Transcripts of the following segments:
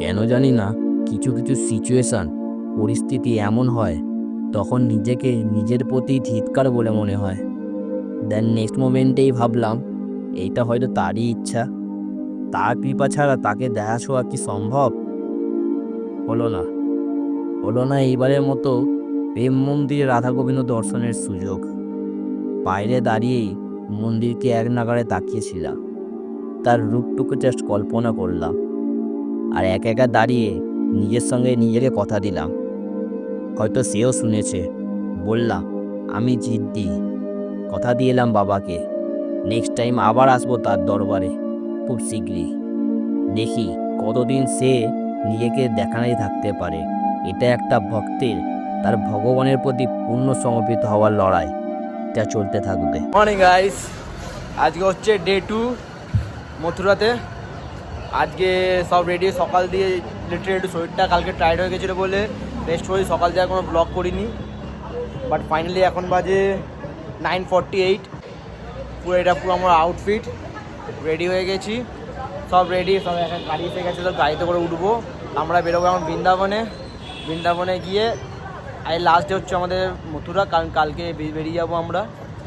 কেন জানি না, কিছু কিছু সিচুয়েশন, পরিস্থিতি এমন হয়, তখন নিজেকে নিজের প্রতি ধিক্কার বলে মনে হয়। দেন নেক্সট মোমেন্টেই ভাবলাম এইটা হয়তো তারই ইচ্ছা। তার কৃপা ছাড়া তাকে দেখা ছোঁয়া কি সম্ভব? হলো না। হলো না এইবারের মতো প্রেম মন্দিরে রাধা গোবিন্দ দর্শনের সুযোগ। বাইরে দাঁড়িয়েই মন্দিরকে এক নাগাড়ে তাকিয়েছিলাম। তার রূপটুকু জাস্ট কল্পনা করলাম, আর একা একা দাঁড়িয়ে নিজের সঙ্গে নিজেকে কথা দিলাম। হয়তো সেও শুনেছে। বললাম, আমি জিদ্দি, কথা দিয়ে এলাম বাবাকে, নেক্সট টাইম আবার আসবো তার দরবারে খুব শীঘ্রই। দেখি কতদিন সে নিজেকে দেখানোই থাকতে পারে। এটা একটা ভক্তের তার ভগবানের প্রতি পূর্ণ সমর্পিত হওয়ার লড়াই, যা চলতে থাকবে। মর্নিং গাইস, আজকে হচ্ছে ডে 2 মথুরাতে। আজকে সব রেডি, সকাল দিয়ে লিটারেলি একটু শরীরটা কালকে টায়ার্ড হয়ে গেছিলো বলে রেস্ট করি, সকাল থেকে কোনো ব্লগ করিনি। বাট ফাইনালি এখন বাজে 9:48। পুরো আমার আউটফিট রেডি হয়ে গেছি, সব রেডি, সব এখন গাড়ি এসে গেছে, তো গাড়িতে করে উঠবো। আমরা বেরোবো এখন বৃন্দাবনে গিয়ে আর লাস্ট ডে হচ্ছে আমাদের মথুরা, কারণ কালকে বেরিয়ে যাবো আমরা।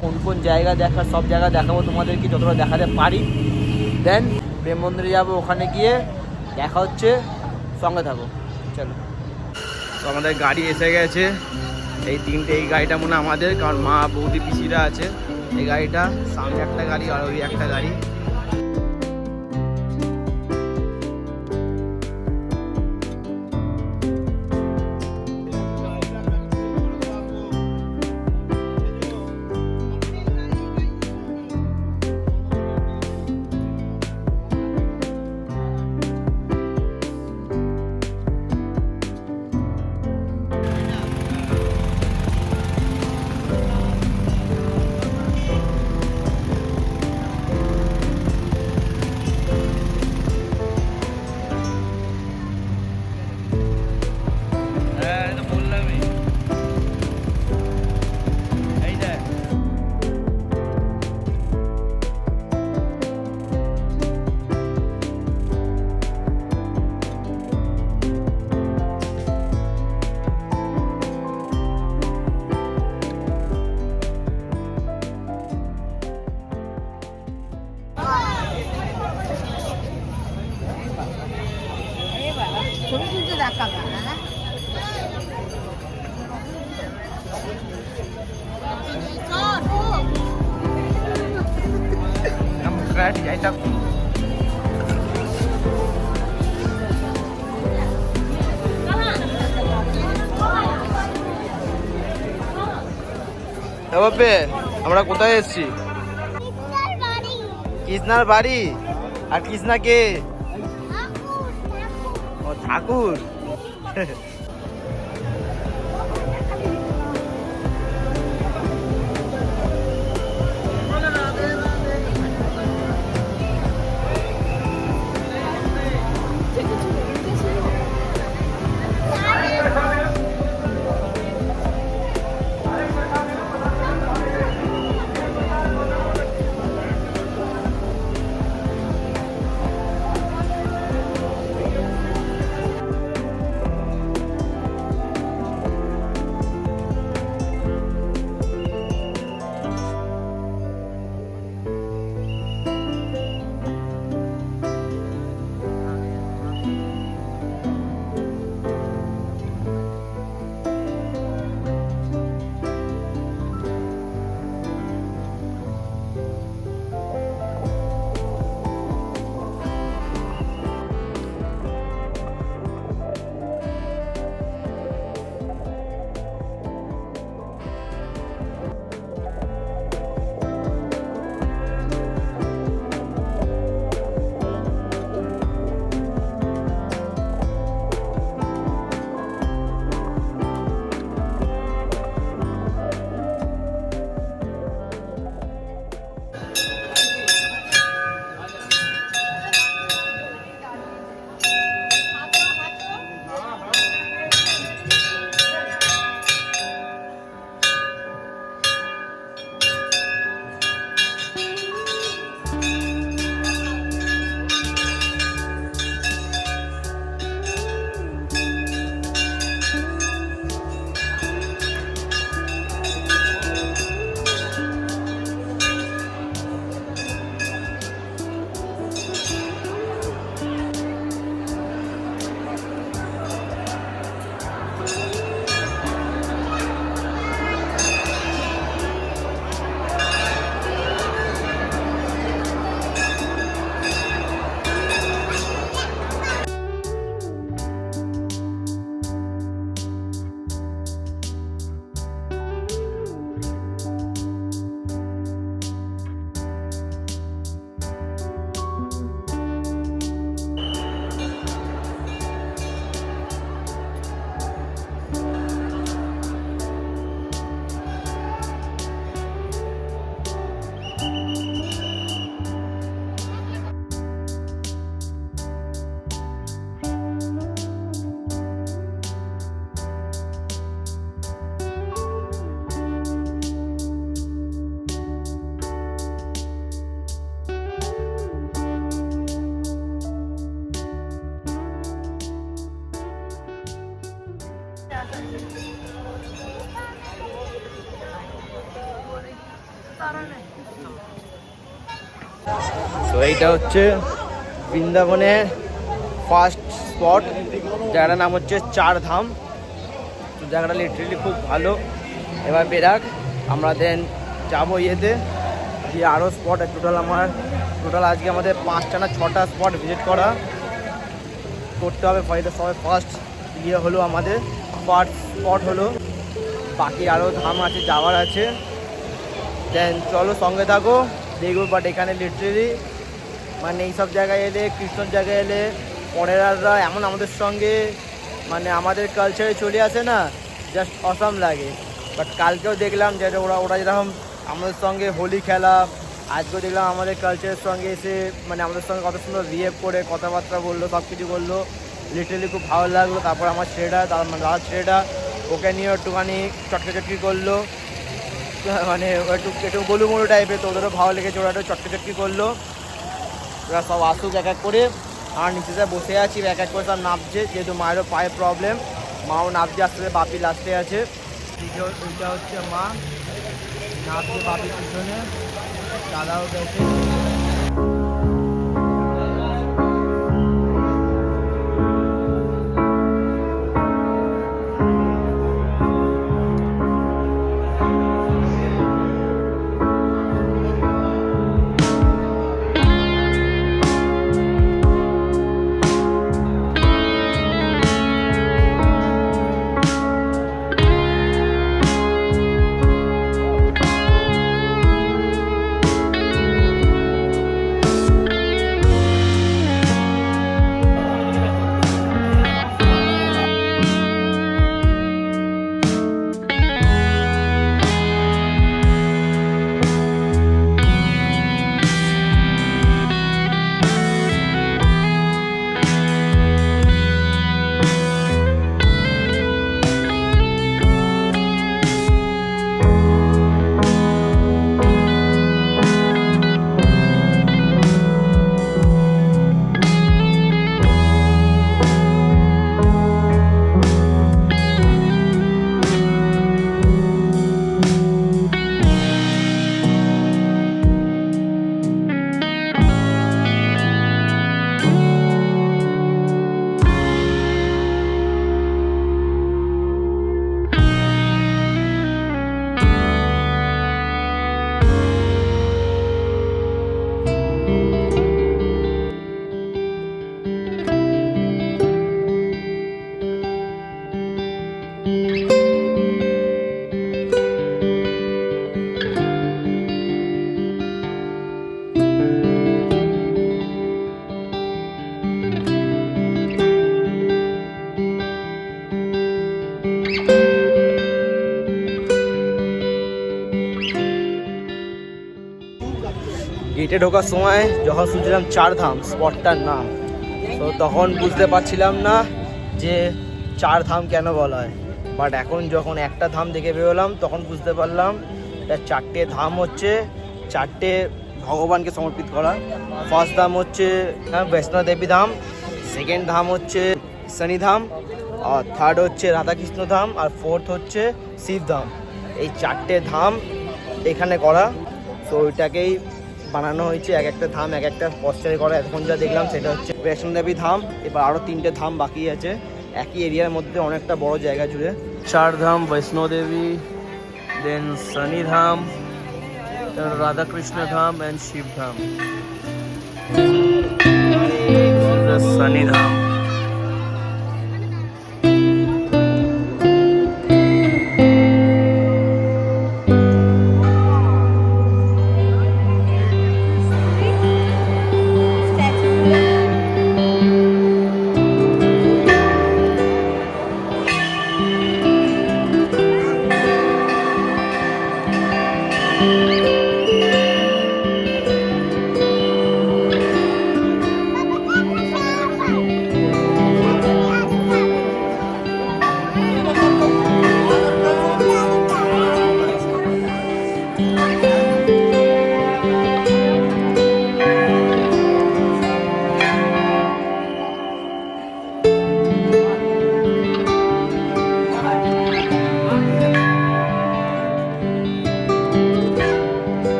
কোন কোন জায়গা দেখার সব জায়গা দেখাবো তোমাদেরকে যতটা দেখাতে পারি। দেন প্রেম মন্দিরে যাবো, ওখানে গিয়ে দেখা হচ্ছে, সঙ্গে থাকো, চলো। তো আমাদের গাড়ি এসে গেছে, এই গাড়িটা মনে হয় আমাদের, কারণ মা বৌদি পিসিরা আছে। এই গাড়িটা, সামনে একটা গাড়ি আর ওই একটা গাড়ি। ছবি তুলতে দেখা গেল না। আমরা কোথায় এসেছি? কৃষ্ণার বাড়ি। আর কৃষ্ণা কে? ও ঠাকুর। তো এইটা হচ্ছে বৃন্দাবনের ফার্স্ট স্পট, জায়গাটার নাম হচ্ছে চার ধাম। তো জায়গাটা লিটারেলি খুব ভালো। এবার বেরাক আমরা দেন যাবো ইয়েতে দিয়ে আরও স্পট। টোটাল আজকে আমাদের 5টা না 6টা স্পট ভিজিট করতে হবে। ফলে সবাই ফার্স্ট ইয়ে হলো আমাদের ফার্স্ট স্পট হলো, বাকি আরও ধাম আছে যাওয়ার আছে। দেন চলো সঙ্গে থাকো দেখবো। বাট এখানে লিটারেলি মানে এইসব জায়গায় এলে, কৃষ্ণর জায়গায় এলে পরেরাররা এমন আমাদের সঙ্গে মানে আমাদের কালচারে চলে আসে না, জাস্ট অসাম লাগে। বাট কালকেও দেখলাম যে ওরা যেরকম আমাদের সঙ্গে হোলি খেলা, আজকেও দেখলাম আমাদের কালচারের সঙ্গে এসে মানে আমাদের সঙ্গে কত সুন্দর রিয়েভ করে কথাবার্তা বললো, সব কিছু বললো। লিটারেলি খুব ভালো লাগলো। তারপর আমার ছেলেটা দাদার ছেলেটা ওকে নিয়ে একটুখানি চটকি করলো, মানে একটু গোলুমোলু টাইপের। তো ওদেরও ভালো লেগেছে, ওরা একটু চটকি করলো। ওরা সব আসুক এক এক করে। আর নিচেতে বসে আছি, এক এক করে সব নামছে, যেহেতু মায়েরও পায়ে প্রবলেম, মাও নামছে আসতে, বাপি লাস্টে আছে। এইটা হচ্ছে মা নামছে বাপির পিছনে, দাদাও গেছে। গেটে ঢোকার সময় যখন শুনছিলাম চার ধাম স্পটটার নাম, তো তখন বুঝতে পারছিলাম না যে চার ধাম কেন বলা হয়। বাট এখন যখন একটা ধাম দেখে বেরোলাম তখন বুঝতে পারলাম এটা 4টে ধাম হচ্ছে, 4টে ভগবানকে সমর্পিত করা। ফার্স্ট ধাম হচ্ছে বৈষ্ণব দেবী ধাম, সেকেন্ড ধাম হচ্ছে শনি ধাম, আর থার্ড হচ্ছে রাধাকৃষ্ণ ধাম, আর ফোর্থ হচ্ছে শিব ধাম। এই 4টে ধাম এখানে করা। তো ওইটাকেই বানানো হয়েছে, এক একটা ধাম এক একটা পশ্চারে করা। এখন যা দেখলাম সেটা হচ্ছে বৈষ্ণবদেবী ধাম। এবার আরও 3টে ধাম বাকি আছে একই এরিয়ার মধ্যে, অনেকটা বড় জায়গা জুড়ে। চার ধাম বৈষ্ণবদেবী, দেন শনি ধাম, রাধাকৃষ্ণ ধাম অ্যান্ড শিব ধাম। শনি ধাম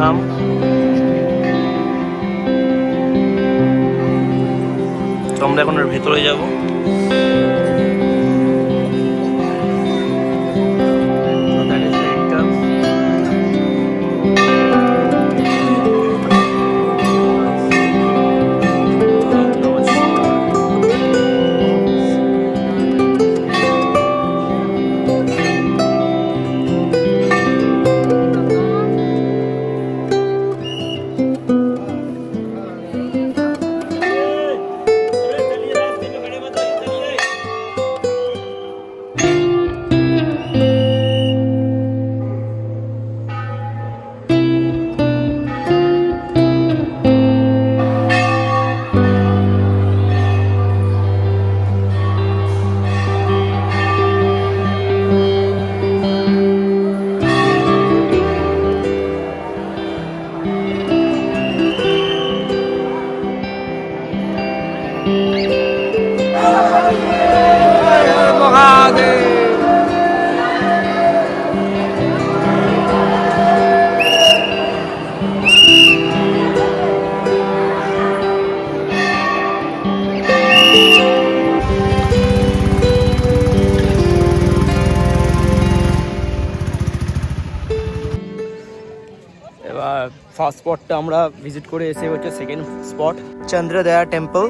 ধাম। তো আমরা এখন এর ভেতরে যাব। এবার ফার্স্ট স্পটটা আমরা ভিজিট করে এসে হচ্ছে সেকেন্ড স্পট চন্দ্রদয়া টেম্পল।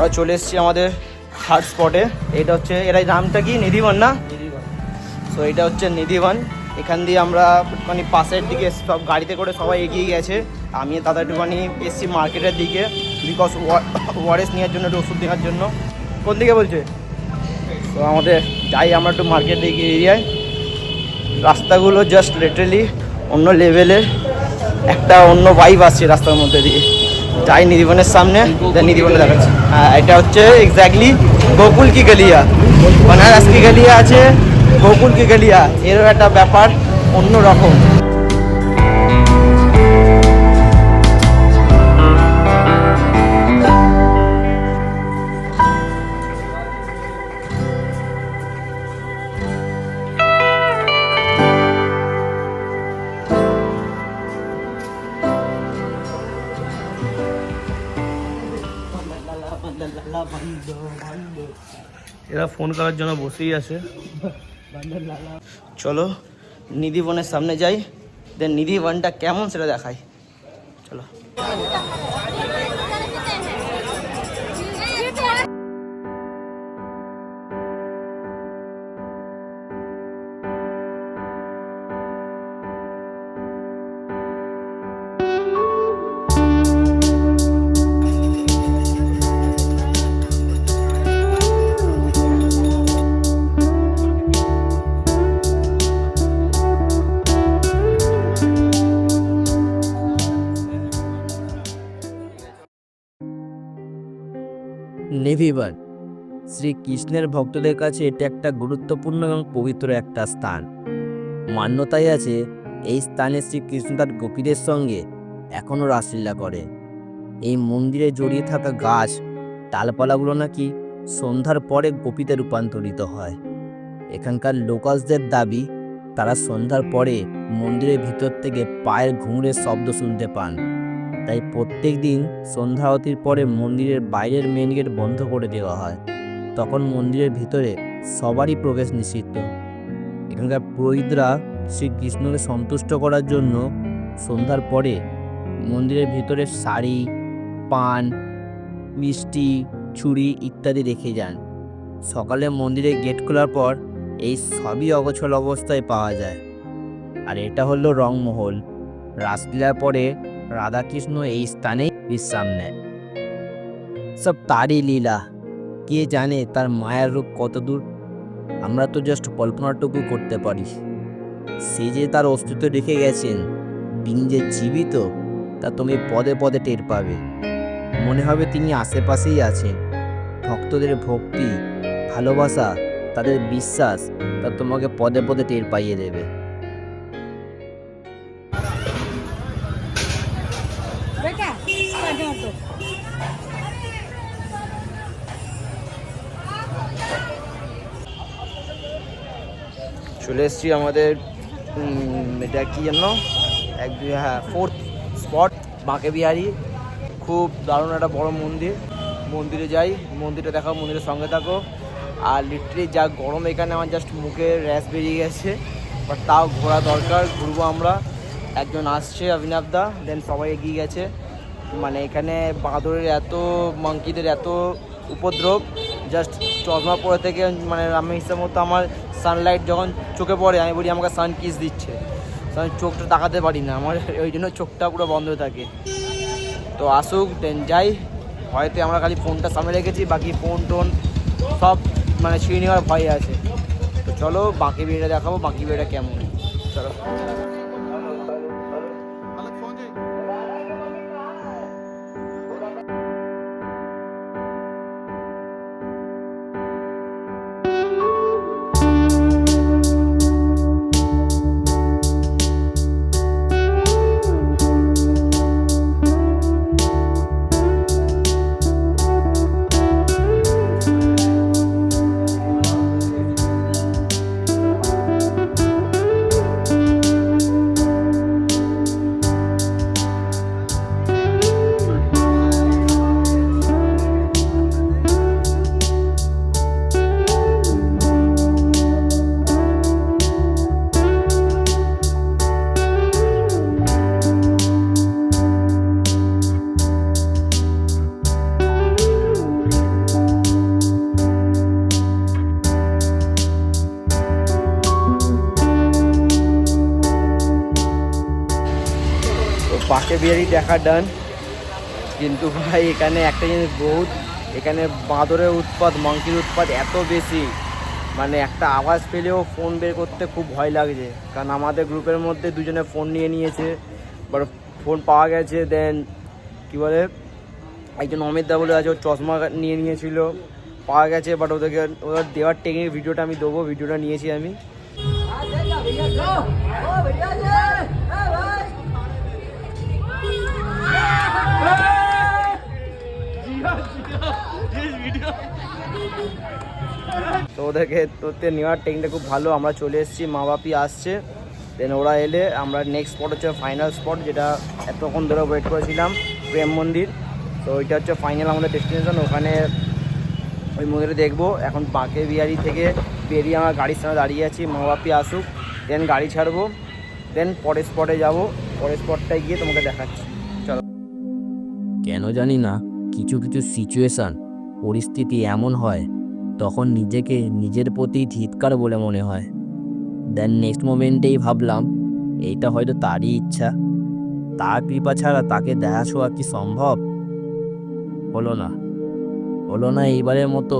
আমরা চলে এসেছি আমাদের থার্ড স্পটে। এটা হচ্ছে, এর নামটা কি, নিধিবন না? সো এটা হচ্ছে নিধিবন। এখান দিয়ে আমরা একটুখানি পাশের দিকে সব গাড়িতে করে সবাই এগিয়ে গেছে। আমি দাদা একটুখানি এসছি মার্কেটের দিকে, বিকজ ওয়ারেস নেওয়ার জন্য, একটু ওষুধ নেওয়ার জন্য। কোন দিকে বলছে? তো আমাদের যাই আমরা একটু মার্কেট দিকে এরিয়ায়। রাস্তাগুলো জাস্ট লিটারালি অন্য লেভেলের, একটা অন্য ভাইব আসছে রাস্তার মধ্যে দিয়ে। যাই নিধিবনের সামনে, নিধিবনে দেখাচ্ছি। হ্যাঁ, এটা হচ্ছে এক্স্যাক্টলি গোকুল কি গলিয়া, बनारस কি গলিয়া আছে, গোকুল কি গলিয়া, এরও একটা ব্যাপার অন্য রকম। এরা ফোন করার জন্য বসেই আছে। চলো নিধিবনের সামনে যাই, দেন নিধিবনটা কেমন সেটা দেখাই। চলো। নিধিবন শ্রীকৃষ্ণের ভক্তদের কাছে এটা একটা গুরুত্বপূর্ণ এবং পবিত্র একটা স্থান। মান্যতাই আছে এই স্থানে শ্রীকৃষ্ণ তার গোপীদের সঙ্গে এখনও রাসলীলা করে। এই মন্দিরে জড়িয়ে থাকা গাছ ডালপালাগুলো নাকি সন্ধ্যার পরে গোপীতে রূপান্তরিত হয়। এখানকার লোকালসদের দাবি, তারা সন্ধ্যার পরে মন্দিরের ভিতর থেকে পায়ের ঘুঙুরের শব্দ শুনতে পান। তাই প্রত্যেক দিন সন্ধ্যা আরতির পরে মন্দিরের বাইরের মেন গেট বন্ধ করে দেওয়া হয়। তখন মন্দিরের ভিতরে সবারই প্রবেশ নিষিদ্ধ। এখানকার পুরোহিতরা শ্রীকৃষ্ণকে সন্তুষ্ট করার জন্য সন্ধ্যার পরে মন্দিরের ভিতরে শাড়ি, পান, মিষ্টি, ছুরি ইত্যাদি রেখে যান। সকালে মন্দিরে গেট খোলার পর এই সবই অগোছল অবস্থায় পাওয়া যায়। আর এটা হলো রংমহল। রাসলীলার পরে রাধাকৃষ্ণ এই স্থানেই বিশ্রাম নেয়। সব তারই লীলা, কে জানে তার মায়ার রূপ কত দূর। আমরা তো জাস্ট কল্পনাটুকু করতে পারি। সে যে তার অস্তিত্ব রেখে গেছেন, তিনি যে জীবিত তা তুমি পদে পদে টের পাবে। মনে হবে তিনি আশেপাশেই আছেন। ভক্তদের ভক্তি, ভালোবাসা, তাদের বিশ্বাস তা তোমাকে পদে পদে টের পাইয়ে দেবে। চলে এসেছি আমাদের এটা কি জন্য ফোর্থ স্পট, বাঁকে বিহারি। খুব দারুণ একটা বড় মন্দির। মন্দিরে যাই, মন্দিরটা দেখাও, মন্দিরের সঙ্গে থাকো। আর লিটারেলি যা গরম এখানে, আমার জাস্ট মুখে র্যাশ বেরিয়ে গেছে, বাট তাও ঘোরা দরকার, ঘুরবো আমরা। একজন আসছে অভিনবদা, দেন সবাই এগিয়ে গেছে। মানে এখানে বাঁদরের এত, মাংকিদের এত উপদ্রব, জাস্ট চশমা পরে থেকে মানে আমি হিসাব মতো আমার সানলাইট যখন চোখে পড়ে আমি বলি আমাকে সান কিস দিচ্ছে। আমি চোখটা তাকাতে পারি না, আমার ওই জন্য চোখটা পুরো বন্ধ হয়ে থাকে। তো আসুক, দেন যাই। হয়তো আমরা খালি ফোনটা সামনে রেখেছি, বাকি ফোন টোন সব মানে ছিঁড়ে নেওয়ার ভয় আছে। তো চলো বাকি বিয়েটা দেখাবো, বাকি বিয়েটা কেমন। চলো। 4টে বিয়ারই দেখা ডান। কিন্তু ভাই এখানে একটা জিনিস বহুত, এখানে বাঁদরের উৎপাত, মাংকির উৎপাত এত বেশি, মানে একটা আওয়াজ পেলেও ফোন বের করতে খুব ভয় লাগছে। কারণ আমাদের গ্রুপের মধ্যে দুজনে ফোন নিয়ে নিয়েছে, বাট ফোন পাওয়া গেছে। দেন কী বলে, একজন অমিত দা বলে আছে, ওর চশমা নিয়ে নিয়েছিল, পাওয়া গেছে। বাট ওদের দেওয়ার টেকনিক ভিডিওটা আমি দেবো, ভিডিওটা নিয়েছি আমি। তো ওদেরকে তোতে নেওয়ার টেকনিকটা খুব ভালো। আমরা চলে এসেছি, মা বাপি আসছে, দেন ওরা এলে আমরা নেক্সট স্পট হচ্ছে ফাইনাল স্পট, যেটা এতক্ষণ ধরে ওয়েট করেছিলাম, প্রেম মন্দির। তো ওইটা হচ্ছে ফাইনাল আমাদের ডেস্টিনেশন। ওখানে ওই মন্দিরে দেখবো। এখন বাঁকে বিহারি থেকে বেরিয়ে আমার গাড়ির সামনে দাঁড়িয়ে আছি, মা বাপি আসুক, দেন গাড়ি ছাড়বো, দেন পরের স্পটে যাবো। পরের স্পটটায় গিয়ে তোমাকে দেখাচ্ছি, চলো। কেন জানি না, কিছু কিছু সিচুয়েশান, পরিস্থিতি এমন হয় তখন নিজেকে নিজের প্রতি ধিক্কার বলে মনে হয়। দেন নেক্সট মোমেন্টেই ভাবলাম এইটা হয়তো তারই ইচ্ছা, তার কৃপা ছাড়া তাকে দেখা ছোঁয়া কি সম্ভব? হলো না এইবারের মতো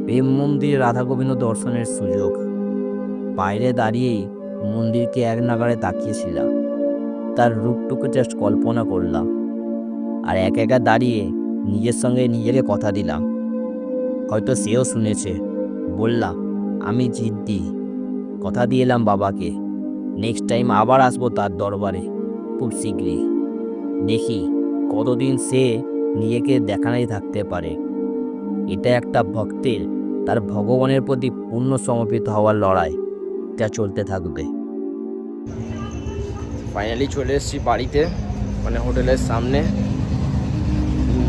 প্রেম মন্দিরে রাধা গোবিন্দ দর্শনের সুযোগ। বাইরে দাঁড়িয়েই মন্দিরকে এক নাগাড়ে তাকিয়েছিলাম, তার রূপটুকু জাস্ট কল্পনা করলাম, আর একা দাঁড়িয়ে নিজের সঙ্গে নিজেকে কথা দিলাম। হয়তো সেও শুনেছে। বললাম আমি জিদ্দি, কথা দিয়ে এলাম বাবাকে, নেক্সট টাইম আবার আসবো তার দরবারে খুব শীঘ্রই। দেখি কতদিন সে নিজেকে দেখানোই থাকতে পারে। এটা একটা ভক্তের তার ভগবানের প্রতি পূর্ণ সমর্পিত হওয়ার লড়াই, যা চলতে থাকবে। ফাইনালি চলে এসেছি বাড়িতে, মানে হোটেলের সামনে।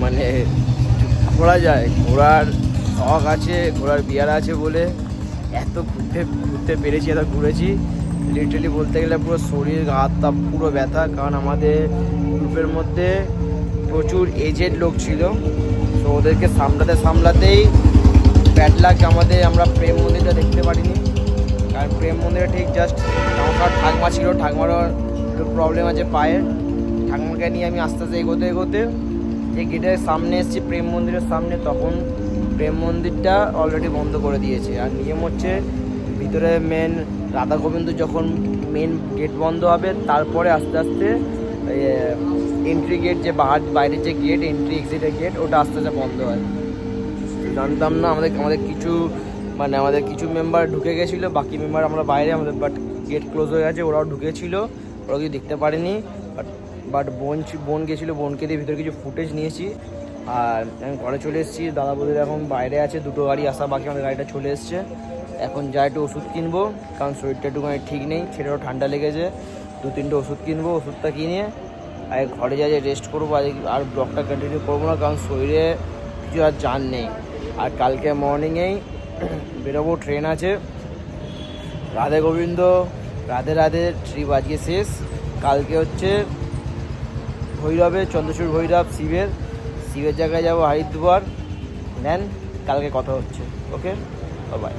মানে ঘোরা যায়, ঘোরার শখ আছে, ঘোরার বিয়ার আছে বলে এত ঘুরতে পেরেছি, এত ঘুরেছি। লিটারালি বলতে গেলে পুরো শরীর হাত তা পুরো ব্যথা। কারণ আমাদের গ্রুপের মধ্যে প্রচুর এজেড লোক ছিল, তো ওদেরকে সামলাতেই ব্যাড লাক আমরা প্রেম মন্দিরটা দেখতে পারিনি। কারণ প্রেম মন্দিরে ঠিক জাস্ট আমার ঠাকমা ছিল, ঠাকমারও প্রবলেম আছে পায়ের, ঠাকমাকে নিয়ে আমি আস্তে আস্তে এগোতে যে গেটের সামনে এসেছি প্রেম মন্দিরের সামনে, তখন প্রেম মন্দিরটা অলরেডি বন্ধ করে দিয়েছে। আর নিয়ম হচ্ছে ভিতরে মেন রাধা গোবিন্দ যখন মেন গেট বন্ধ হবে, তারপরে আস্তে আস্তে এন্ট্রি গেট, যে বাইরের যে গেট, এন্ট্রি এক্সিটের গেট, ওটা আস্তে আস্তে বন্ধ হয়। জানতাম না। আমাদের কিছু মেম্বার ঢুকে গেছিলো, বাকি মেম্বার আমরা বাইরে, বাট গেট ক্লোজ হয়ে গেছে। ওরাও ঢুকেছিল, ওরা কিছু দেখতে পারেনি। বাট বোন গেছিলো, বোনকে দিয়ে ভিতরে কিছু ফুটেজ নিয়েছি। আর আমি ঘরে চলে এসেছি, দাদা বৌদিরা এখন বাইরে আছে, দুটো গাড়ি আসা বাকি, আমাদের গাড়িটা চলে এসছে। এখন যা একটু ওষুধ কিনবো, কারণ শরীরটা একটুখানি ঠিক নেই, ছেলেরও ঠান্ডা লেগেছে। 2-3টে ওষুধ কিনবো, ওষুধটা কিনে আর ঘরে যাই রেস্ট করবো। আর ব্লগটা কন্টিনিউ করবো না, কারণ শরীরে কিছু আর জান নেই। আর কালকে মর্নিংয়েই বেরোবো, ট্রেন আছে। রাধে গোবিন্দ রাধে ট্রিপ আজকে শেষ। কালকে হচ্ছে ভৈরবে, চন্দ্রচূড় ভৈরব, শিবের জায়গায় যাবো হরিদ্বার। দেন কালকে কথা হচ্ছে। ওকে, বাই।